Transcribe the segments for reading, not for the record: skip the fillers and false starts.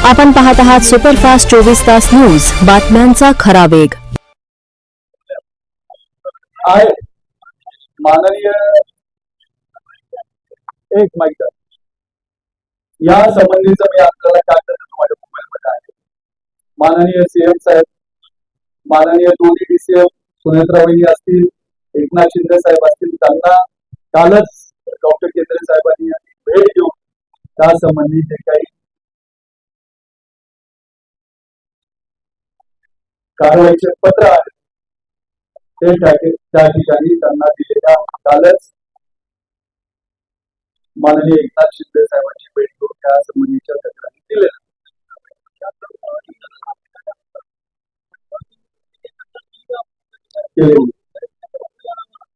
आपण पाहत आहात सुपरफास्ट 24 तास न्यूज, बातम्यांचा खरा वेग. आहे माननीय एक माहिती या संबंधीचं मी आपल्याला काय करतो माझ्या मोबाईलमध्ये आहे. माननीय सीएम साहेब, माननीय दोन्ही डीसीएम सुनेत्रा वहिनी असतील, एकनाथ शिंदे साहेब असतील, त्यांना कालच डॉक्टर केंद्रे साहेबांनी भेट देऊन त्या संबंधी जे काही कारवाईचे पत्र आहे ते त्या ठिकाणी त्यांना दिलेल्या कालच माननीय एकनाथ शिंदे साहेबांची भेट घेऊन त्या संबंधीच्या तक्रारी दिलेल्या.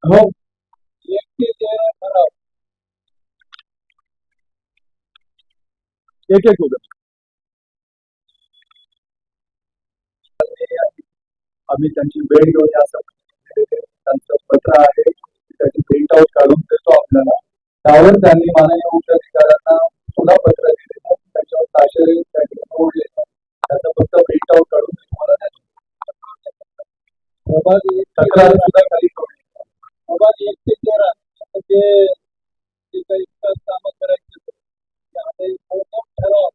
हो एक एक उद्या आम्ही त्यांची भेट घेऊन या त्यांचं पत्र आहे त्याची प्रिंट आउट काढून देतो आपल्याला. त्यावर त्यांनी माननीय उच्च अधिकाऱ्यांना सुद्धा पत्र दिले, त्याच्यावर ताशेरे ओढले, त्याचं फक्त प्रिंट आउट काढून तुम्हाला तक्रार सुद्धा खाली सोडली. 1 ते 13 जे काही काम करायचे त्यामध्ये ठराव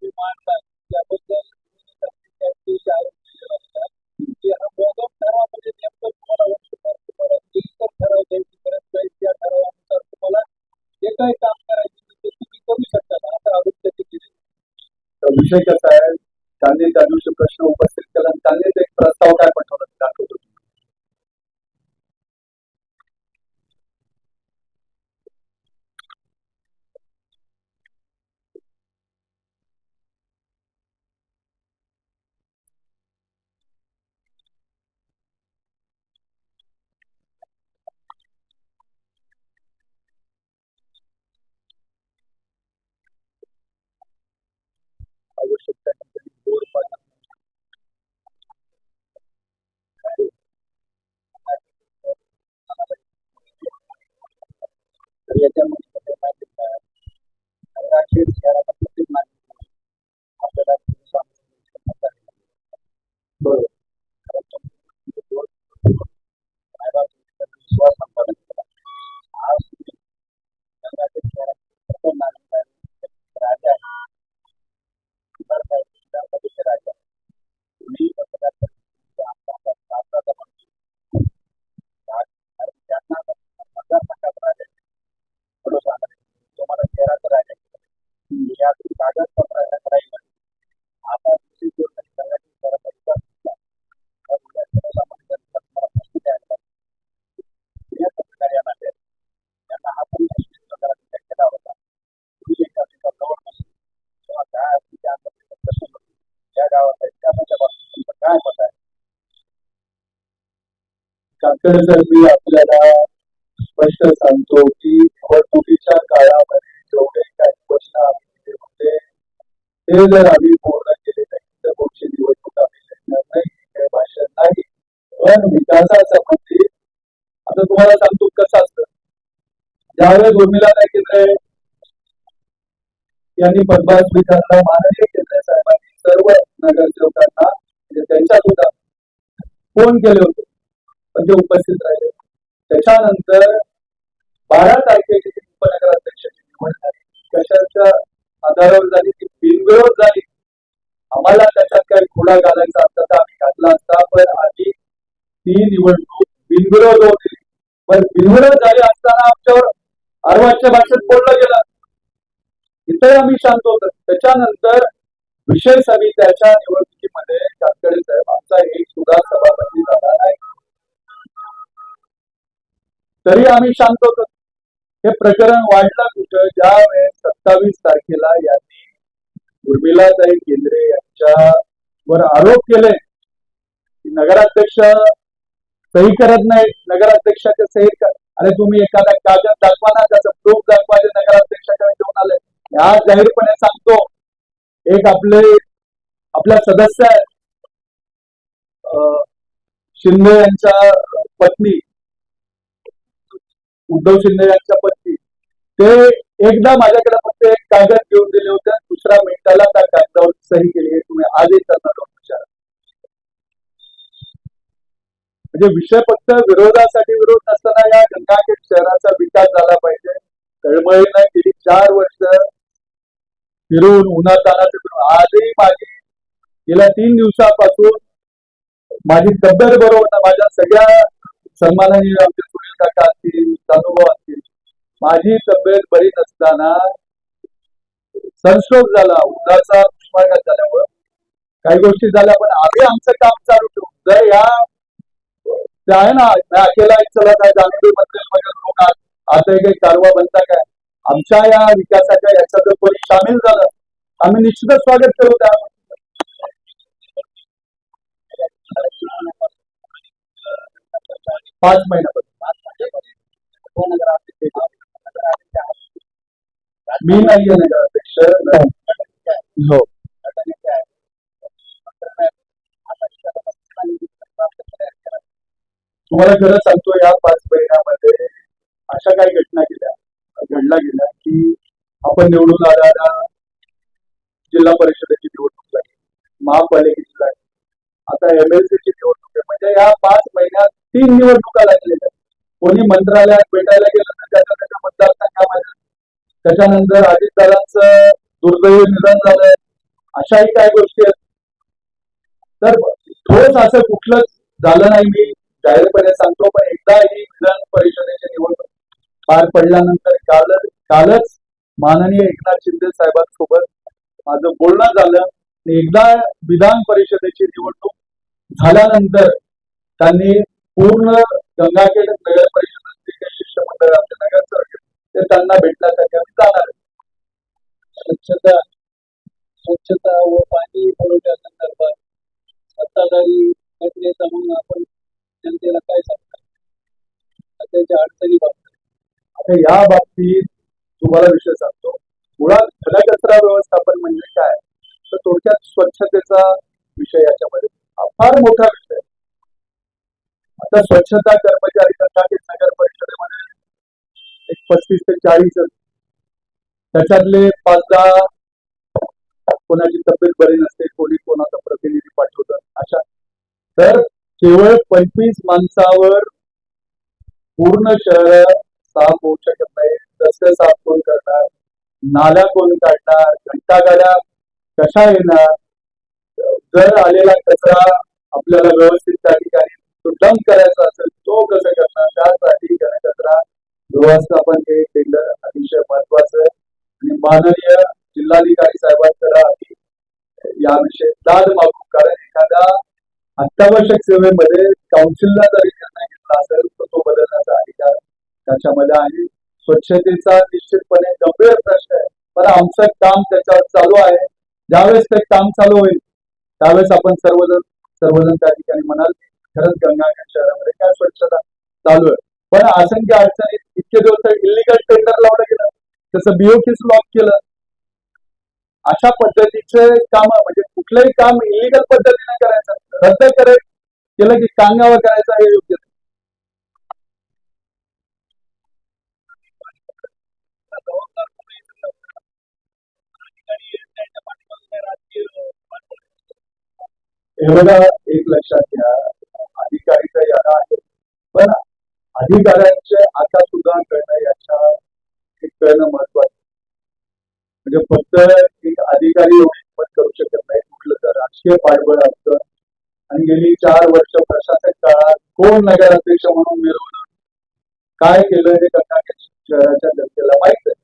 मांडतात त्याबद्दल विषय कसा आहे, त्यांनी त्या दिवशी प्रश्न उपस्थित केला, त्यांनीच एक प्रस्ताव काय पाठवला दाखवतो. मी आपल्याला स्पष्ट सांगतो की निवडणुकीच्या काळामध्ये जेवढे काही घोषणा आम्ही होते ते जर आम्ही पूर्ण केले नाही तर पुढची निवडणूक आम्ही लढणार नाही, काही भाषण नाही. पण विकासासंबंधी आता तुम्हाला सांगतो कसं असतं, ज्यावेळेस उर्मिला केंद्रे यांनी पदभार स्वीकारला, माननीय केंद्रे साहेबांनी सर्व नगरसेवकांना म्हणजे त्यांच्या सुद्धा फोन केले होते पण ते उपस्थित राहिले. त्याच्यानंतर 12 तारखेची उपनगराध्यक्षाची निवड झाली, कशाच्या आधारावर झाली ती बिनविरोध झाली. आम्हाला त्याच्यात काही खोडा घालायचा असता तर आम्ही घातला असता, पण आधी ती निवडणूक बिनविरोध होती. पण बिनविरोध झाली असताना आमच्यावर अर्वाच्य भाषेत बोललं गेलं, इथे आम्ही शांत होतो. त्याच्यानंतर विषय समित्याच्या निवडणुकीमध्ये कातकडे साहेब आमचा एक सुद्धा सभापती झाला नाही, तरी आम्ही शांत होतो. हे प्रकरण वाढलं कुठं, ज्या वेळेस 27 तारखेला यांनी उर्मिलाताई केंद्रे यांच्यावर आरोप केले की नगराध्यक्ष सही करत नाही, नगराध्यक्षाचे सही अरे तुम्ही एखादा कागद दाखवा ना, त्याचं प्रूफ दाखवा जे नगराध्यक्षाकडे घेऊन आले. या जाहीरपणे सांगतो, एक आपल्या सदस्य आहेत शिंदे यांच्या पत्नी उद्धव शिंदे यांच्या पत्नी, ते एकदा माझ्याकडे फक्त एक कागद घेऊन दिले होते, दुसऱ्या मिनिटाला त्या कागदावर सही केली आहे, तुम्ही आजही त्यांना जाऊन विचारा. म्हणजे विषय फक्त विरोधासाठी विरोध नसताना या गंगाखेड शहराचा विकास झाला पाहिजे. तळमळीनं गेली 4 वर्ष फिरून उन्हातानात फिरून आजही माझी गेल्या 3 दिवसापासून माझी तब्येत बरोबर ना, माझ्या सगळ्या सन्माननीय आमचे सुनील काका असतील, चांदूभाऊ असतील, माझी तब्येत बरी नसताना सनस्ट्रोक झाला, उन्हाचा उष्माघात झाल्यामुळे काही गोष्टी झाल्या, पण आम्ही आमचं काम चालू ठेवू. जर या ते आहे ना, मैं अकेला एक चला काय जाणीव बद्दल मगर लोक आता काही कारवा बनता काय, आमच्या या विकासाच्या याच्यात जर कोणी सामील झालं, आम्ही निश्चितच स्वागत करू. त्या 5 महिन्यापासून मी नाहीये नगराध्यक्ष. हो, तुम्हाला खरं सांगतो, या 5 महिन्यामध्ये अशा काही घडल्या गेल्या की आपण निवडून आल्याला जिल्हा परिषदेची निवडणूक लागली, महापालिकेची लागली, आता MLCची निवडणूक आहे. म्हणजे या 5 महिन्यात 3 निवडणुका लागलेल्या. कोणी मंत्रालयात भेटायला गेलं तर त्याच्या मतदारसंघामध्ये, त्याच्यानंतर अजितदादांचं दुर्दैवी निधन झालंय, अशाही काही गोष्टी आहेत. तर ठोस असं कुठलंच झालं नाही. मी जाहीरपणे सांगतो, पण एकदा ही विधान परिषदेची निवडणूक पार पडल्यानंतर कालच माननीय एकनाथ शिंदे साहेबांसोबत माझं बोलणं झालं. एकदा विधान परिषदेची निवडणूक झाल्यानंतर त्यांनी पूर्ण गंगाखेड नगर परिषदेचे काही शिष्टमंडळ आमचे नगरसेवक ते त्यांना भेटण्यासाठी आम्ही जाणार आहे. स्वच्छता व पाणी पुरवठ्या संदर्भात सत्ताधारी घटनेचा म्हणून आपण जनतेला काय सांगतात, त्याच्या अडचणी बाबतीत. आता या बाबतीत तुम्हाला विषय सांगतो. मुळात घनकचरा व्यवस्थापन म्हणजे काय, तर थोडक्यात स्वच्छतेचा विषय याच्यामध्ये फार मोठा विषय. आता स्वच्छता कर्मचारी गंगाखेड नगर परिषदेमध्ये एक 35 ते 40, त्याच्यातले 5-10 कोणाची तब्येत बरी नसते, कोणी कोणाचा प्रतिनिधी पाठवतात, अशा. तर केवळ 25 माणसावर पूर्ण शहर साफ होऊ शकत नाही. रस्ते साफ कोण करणार, नाल्या कोण काढणार, घंटागाड्या कशा येणार, जर आलेला कचरा आपल्याला व्यवस्थित त्या ठिकाणी तो डंप करायचा असेल तो कसं करणार, त्यासाठी घनकचरा व्यवस्थापन हे केलं अतिशय महत्वाचं आहे. आणि माननीय जिल्हाधिकारी साहेबांकडे आम्ही याविषयी दाद मागू. कारण एखाद्या अत्यावश्यक सेवेमध्ये काउन्सिलला जरी निर्णय घेतला असेल तर तो बदलण्याचा अधिकार त्याच्यामध्ये आहे. स्वच्छतेचा निश्चितपणे गंभीर प्रश्न आहे, पण आमचं काम त्याच्यावर चालू आहे. ज्यावेळेस ते काम चालू होईल त्यावेळेस आपण सर्वजण त्या ठिकाणी म्हणाल खरंच गंगाखेड शहरामध्ये काय स्वच्छता चालू आहे. पण असंख्य अडचणी, इतके दिवस इलिगल टेंडर लावलं गेलं, तसं BOQच लॉक केलं. अशा पद्धतीचे काम म्हणजे कुठलंही काम इलिगल पद्धतीने करायचं, रद्द केलं की कांगावर करायचं हे योग्य नाही. हे बघा, एक लक्षात घ्या, अधिकारीचा याला आहे, पण अधिकाऱ्यांचे आता सुद्धा कळणं महत्वाचं. म्हणजे फक्त एक अधिकारी एवढी करू शकत नाही, कुठलं तर राजकीय पाठबळ असतं. आणि गेली 4 वर्ष प्रशासक काळात कोण नगराध्यक्ष म्हणून मिळवलं, काय केलं हे गंगाखेड शहराच्या जनतेला माहित आहे.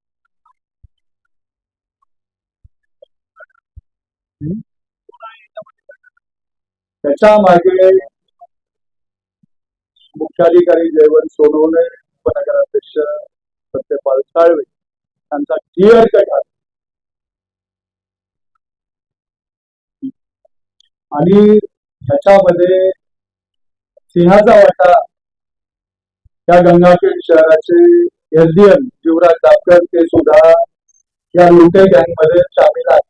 त्याच्या मागे मुख्याधिकारी जयवंत सोनवणे, उपनगराध्यक्ष सत्यपाल साळवे यांचा क्लिअर कट आहे. आणि ह्याच्यामध्ये सिंहाचा वाटा त्या गंगाखेड शहराचे SDM युवराज दापकर ते सुद्धा या लुटे गँग मध्ये सामील आहेत.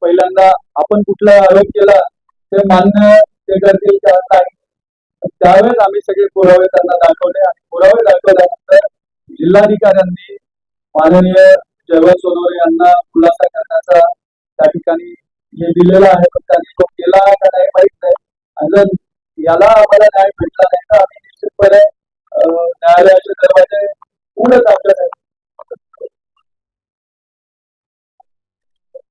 पहिल्यांदा आपण कुठला आरोप केला ते मान्य ते करतील का नाही, त्यावेळेस आम्ही सगळे पुरावे त्यांना दाखवले. आणि पुरावे दाखवल्यानंतर जिल्हाधिकाऱ्यांनी माननीय जयवंत सोनवणे यांना खुलासा करण्याचा त्या ठिकाणी हे दिलेला आहे, पण त्यांनी तो केला का नाही माहित नाही. आणि जर याला आम्हाला न्याय भेटला नाही तर आम्ही निश्चितपणे न्यायालयाचे दरवाजे उघडच आपल्यासाठी.